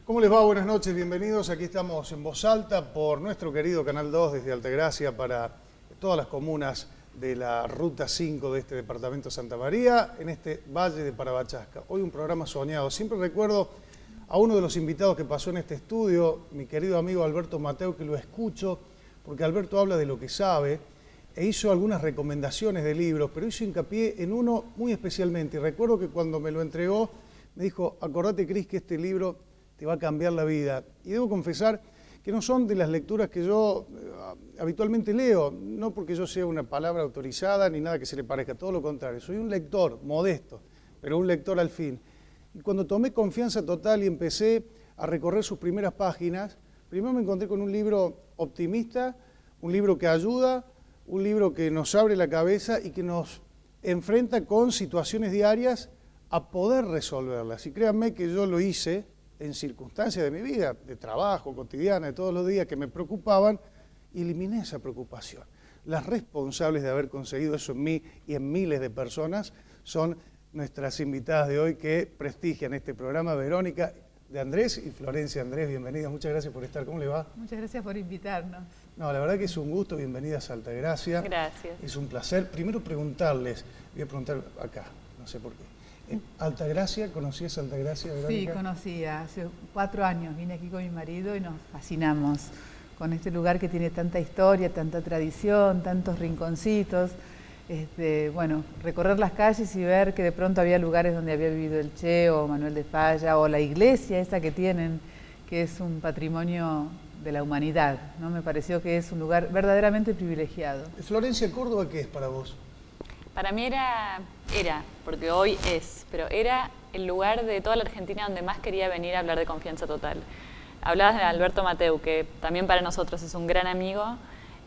¿Cómo les va? Buenas noches, bienvenidos. Aquí estamos en voz alta por nuestro querido Canal 2 desde Altagracia para todas las comunas de la Ruta 5 de este departamento de Santa María, en este Valle de Parabachasca. Hoy un programa soñado. Siempre recuerdo a uno de los invitados que pasó en este estudio, mi querido amigo Alberto Mateu, que lo escucho, porque Alberto habla de lo que sabe e hizo algunas recomendaciones de libros, pero hizo hincapié en uno muy especialmente. Y recuerdo que cuando me lo entregó, me dijo, acordate, Cris, que este libro te va a cambiar la vida. Y debo confesar que no son de las lecturas que yo habitualmente leo, no porque yo sea una palabra autorizada ni nada que se le parezca, todo lo contrario. Soy un lector modesto, pero un lector al fin. Y cuando tomé confianza total y empecé a recorrer sus primeras páginas, primero me encontré con un libro optimista, un libro que ayuda, un libro que nos abre la cabeza y que nos enfrenta con situaciones diarias a poder resolverlas. Y créanme que yo lo hice en circunstancias de mi vida, de trabajo, cotidiana, de todos los días que me preocupaban, y eliminé esa preocupación. Las responsables de haber conseguido eso en mí y en miles de personas son nuestras invitadas de hoy que prestigian este programa, Verónica de Andrés y Florencia Andrés. Bienvenidas, muchas gracias por estar. ¿Cómo le va? Muchas gracias por invitarnos. No, la verdad que es un gusto, bienvenidas a Altagracia. Gracias. Es un placer. Primero preguntarles, voy a preguntar acá, no sé por qué. ¿Altagracia? ¿Conocías Altagracia, Verónica? Sí, conocía. Hace 4 años vine aquí con mi marido y nos fascinamos con este lugar que tiene tanta historia, tanta tradición, tantos rinconcitos. Bueno, recorrer las calles y ver que de pronto había lugares donde había vivido el Che o Manuel de Falla o la iglesia esa que tienen, que es un patrimonio de la humanidad, ¿no? Me pareció que es un lugar verdaderamente privilegiado. Florencia, ¿Córdoba qué es para vos? Para mí era, porque hoy es, pero era el lugar de toda la Argentina donde más quería venir a hablar de confianza total. Hablabas de Alberto Mateu, que también para nosotros es un gran amigo.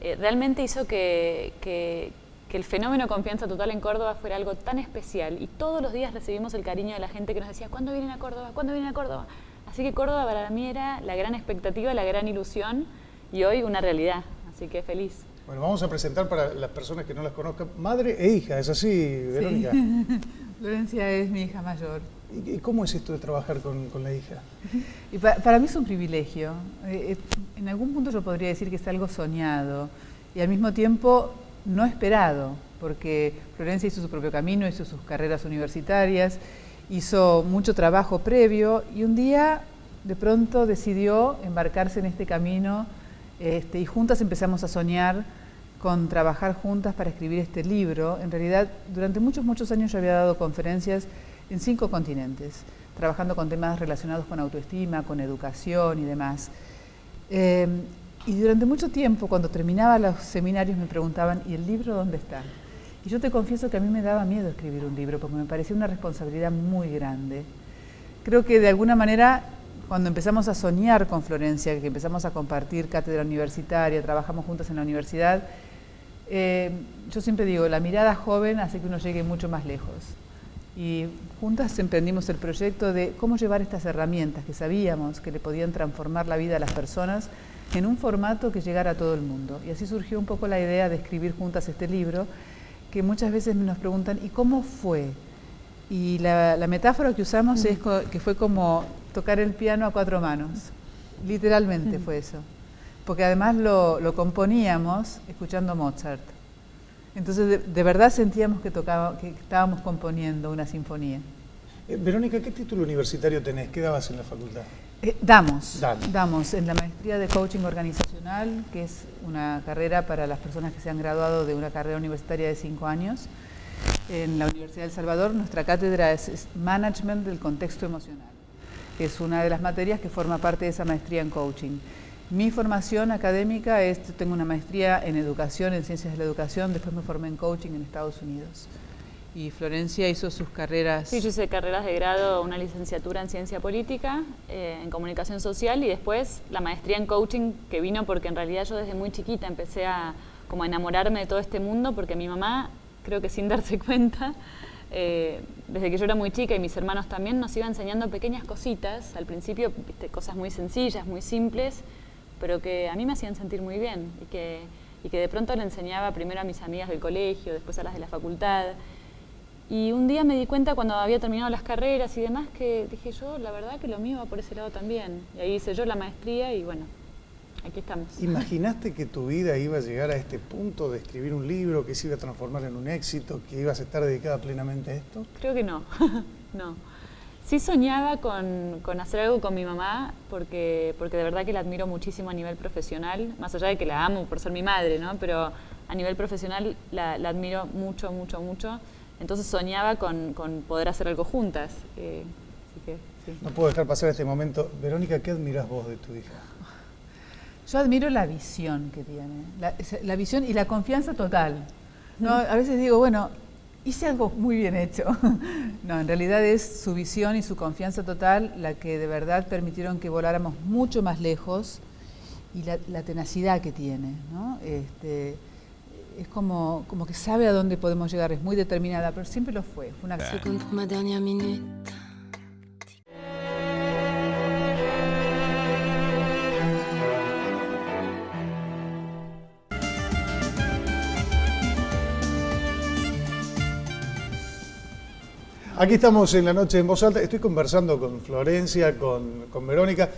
Realmente hizo que el fenómeno confianza total en Córdoba fuera algo tan especial. Y todos los días recibimos el cariño de la gente que nos decía, ¿cuándo vienen a Córdoba? ¿Cuándo vienen a Córdoba? Así que Córdoba para mí era la gran expectativa, la gran ilusión y hoy una realidad. Así que feliz. Bueno, vamos a presentar para las personas que no las conozcan, madre e hija, ¿es así, Verónica? Sí. Florencia es mi hija mayor. ¿Y cómo es esto de trabajar con la hija? Y para mí es un privilegio. En algún punto yo podría decir que es algo soñado y al mismo tiempo no esperado, porque Florencia hizo su propio camino, hizo sus carreras universitarias, hizo mucho trabajo previo y un día de pronto decidió embarcarse en este camino y juntas empezamos a soñar con trabajar juntas para escribir este libro. En realidad, durante muchos años yo había dado conferencias en 5 continentes, trabajando con temas relacionados con autoestima, con educación y demás. Y durante mucho tiempo, cuando terminaba los seminarios, me preguntaban, ¿y el libro dónde está? Y yo te confieso que a mí me daba miedo escribir un libro, porque me parecía una responsabilidad muy grande. Creo que de alguna manera, cuando empezamos a soñar con Florencia, que empezamos a compartir cátedra universitaria, trabajamos juntas en la universidad, yo siempre digo, la mirada joven hace que uno llegue mucho más lejos. Y juntas emprendimos el proyecto de cómo llevar estas herramientas que sabíamos que le podían transformar la vida a las personas en un formato que llegara a todo el mundo. Y así surgió un poco la idea de escribir juntas este libro, que muchas veces nos preguntan, ¿y cómo fue? Y la metáfora que usamos es que fue como tocar el piano a 4 manos. Literalmente fue eso. Porque además lo componíamos escuchando Mozart. Entonces de verdad sentíamos que estábamos componiendo una sinfonía. Verónica, ¿qué título universitario tenés? ¿Qué dabas en la facultad? Damos en la maestría de coaching organizacional, que es una carrera para las personas que se han graduado de una carrera universitaria de 5 años. En la Universidad de El Salvador, nuestra cátedra es Management del Contexto Emocional, que es una de las materias que forma parte de esa maestría en coaching. Mi formación académica tengo una maestría en educación, en ciencias de la educación, después me formé en coaching en Estados Unidos. Y Florencia hizo sus carreras... Sí, yo hice carreras de grado, una licenciatura en ciencia política, en comunicación social y después la maestría en coaching que vino porque en realidad yo desde muy chiquita empecé a enamorarme de todo este mundo porque mi mamá, creo que sin darse cuenta, desde que yo era muy chica y mis hermanos también, nos iba enseñando pequeñas cositas, al principio cosas muy sencillas, muy simples, pero que a mí me hacían sentir muy bien y que de pronto le enseñaba primero a mis amigas del colegio, después a las de la facultad. Y un día me di cuenta cuando había terminado las carreras y demás que dije yo, la verdad que lo mío va por ese lado también. Y ahí hice yo la maestría y bueno, aquí estamos. ¿Imaginaste que tu vida iba a llegar a este punto de escribir un libro, que se iba a transformar en un éxito, que ibas a estar dedicada plenamente a esto? Creo que no, no. Sí soñaba con hacer algo con mi mamá porque de verdad que la admiro muchísimo a nivel profesional, más allá de que la amo por ser mi madre, ¿no? Pero a nivel profesional la admiro mucho, mucho, mucho. Entonces soñaba con poder hacer algo juntas. Así que, sí. No puedo dejar pasar este momento. Verónica, ¿qué admirás vos de tu hija? Yo admiro la visión que tiene, la visión y la confianza total, ¿no? A veces digo, bueno, hice algo muy bien hecho. No, en realidad es su visión y su confianza total la que de verdad permitieron que voláramos mucho más lejos y la tenacidad que tiene, ¿no? Es como que sabe a dónde podemos llegar, es muy determinada, pero siempre lo fue. Fue una Aquí estamos en la noche en Voz Alta. Estoy conversando con Florencia, con Verónica.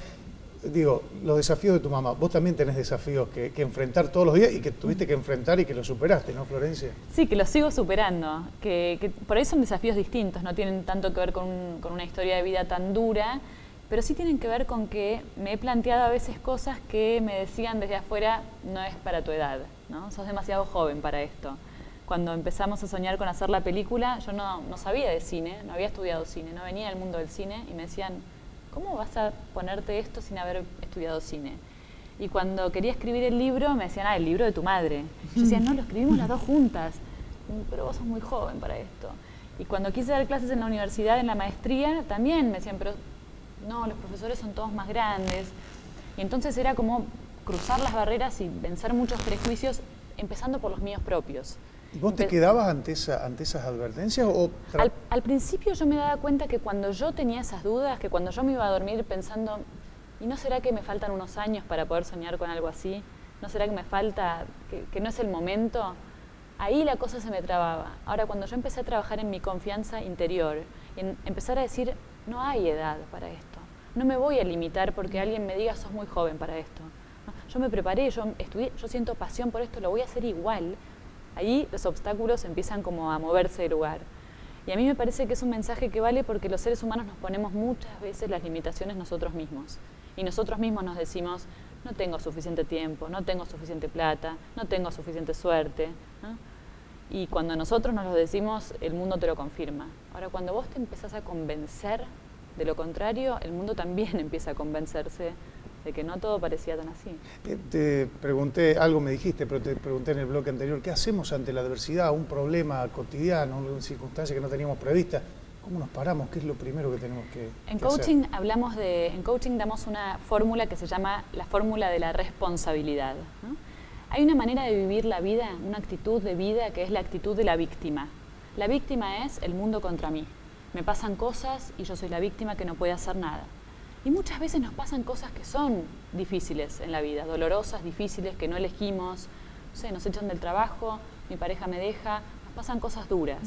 Digo, los desafíos de tu mamá. Vos también tenés desafíos que enfrentar todos los días y que tuviste que enfrentar y que los superaste, ¿no, Florencia? Sí, que los sigo superando. Que por ahí son desafíos distintos, no tienen tanto que ver con una historia de vida tan dura, pero sí tienen que ver con que me he planteado a veces cosas que me decían desde afuera, no es para tu edad, ¿no? Sos demasiado joven para esto. Cuando empezamos a soñar con hacer la película, yo no sabía de cine, no había estudiado cine, no venía del mundo del cine y me decían, ¿cómo vas a ponerte esto sin haber estudiado cine? Y cuando quería escribir el libro, me decían, el libro de tu madre. Yo decía, no, lo escribimos las dos juntas, pero vos sos muy joven para esto. Y cuando quise dar clases en la universidad, en la maestría, también me decían, pero no, los profesores son todos más grandes. Y entonces era como cruzar las barreras y vencer muchos prejuicios, empezando por los míos propios. ¿Y vos te quedabas ante esas advertencias? Al principio yo me daba cuenta que cuando yo tenía esas dudas, que cuando yo me iba a dormir pensando, ¿y no será que me faltan unos años para poder soñar con algo así? ¿No será que me falta, que no es el momento? Ahí la cosa se me trababa. Ahora, cuando yo empecé a trabajar en mi confianza interior, en empezar a decir, no hay edad para esto, no me voy a limitar porque alguien me diga, sos muy joven para esto. No, yo me preparé, yo estudié, yo siento pasión por esto, lo voy a hacer igual. Ahí los obstáculos empiezan como a moverse de lugar. Y a mí me parece que es un mensaje que vale porque los seres humanos nos ponemos muchas veces las limitaciones nosotros mismos. Y nosotros mismos nos decimos, no tengo suficiente tiempo, no tengo suficiente plata, no tengo suficiente suerte, ¿no? Y cuando nosotros nos lo decimos, el mundo te lo confirma. Ahora, cuando vos te empezás a convencer de lo contrario, el mundo también empieza a convencerse de que no todo parecía tan así. Te pregunté, algo me dijiste, pero te pregunté en el bloque anterior, ¿qué hacemos ante la adversidad, un problema cotidiano, una circunstancia que no teníamos prevista? ¿Cómo nos paramos? ¿Qué es lo primero que tenemos que En coaching hacer? En coaching damos una fórmula que se llama la fórmula de la responsabilidad, ¿no? Hay una manera de vivir la vida, una actitud de vida que es la actitud de la víctima. La víctima es el mundo contra mí. Me pasan cosas y yo soy la víctima que no puede hacer nada. Y muchas veces nos pasan cosas que son difíciles en la vida, dolorosas, difíciles, que no elegimos. No sé, nos echan del trabajo, mi pareja me deja, nos pasan cosas duras.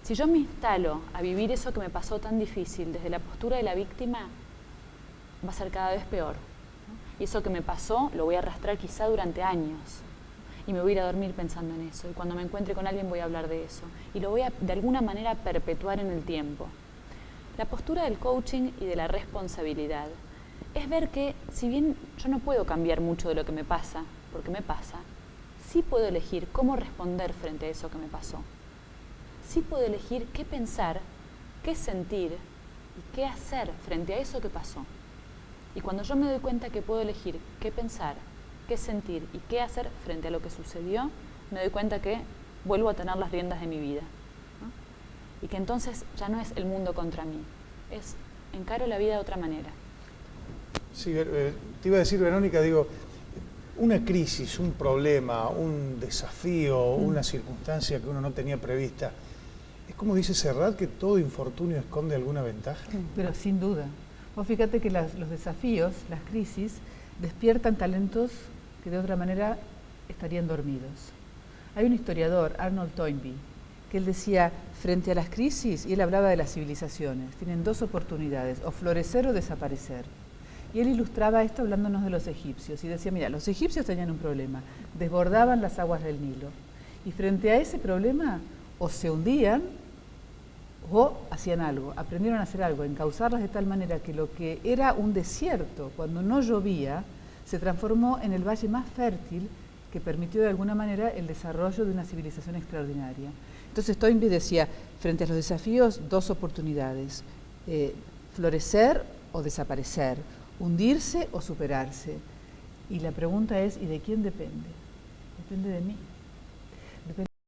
Si yo me instalo a vivir eso que me pasó tan difícil desde la postura de la víctima, va a ser cada vez peor, ¿no? Y eso que me pasó lo voy a arrastrar quizá durante años. Y me voy a ir a dormir pensando en eso. Y cuando me encuentre con alguien voy a hablar de eso. Y lo voy a, de alguna manera, perpetuar en el tiempo. La postura del coaching y de la responsabilidad es ver que, si bien yo no puedo cambiar mucho de lo que me pasa, porque me pasa, sí puedo elegir cómo responder frente a eso que me pasó. Sí puedo elegir qué pensar, qué sentir y qué hacer frente a eso que pasó. Y cuando yo me doy cuenta que puedo elegir qué pensar, qué sentir y qué hacer frente a lo que sucedió, me doy cuenta que vuelvo a tener las riendas de mi vida. Y que entonces ya no es el mundo contra mí, es encaro la vida de otra manera. Sí, te iba a decir, Verónica, digo, una crisis, un problema, un desafío, una circunstancia que uno no tenía prevista, ¿es como dice Serrat que todo infortunio esconde alguna ventaja? Pero sin duda. Vos fíjate que los desafíos, las crisis, despiertan talentos que de otra manera estarían dormidos. Hay un historiador, Arnold Toynbee, que él decía, frente a las crisis, y él hablaba de las civilizaciones, tienen dos oportunidades, o florecer o desaparecer. Y él ilustraba esto hablándonos de los egipcios, y decía, mira, los egipcios tenían un problema, desbordaban las aguas del Nilo, y frente a ese problema, o se hundían, o hacían algo, aprendieron a hacer algo, encauzarlas de tal manera que lo que era un desierto, cuando no llovía, se transformó en el valle más fértil que permitió de alguna manera el desarrollo de una civilización extraordinaria. Entonces Toynbee decía, frente a los desafíos, dos oportunidades, florecer o desaparecer, hundirse o superarse. Y la pregunta es, ¿y de quién depende? Depende de mí.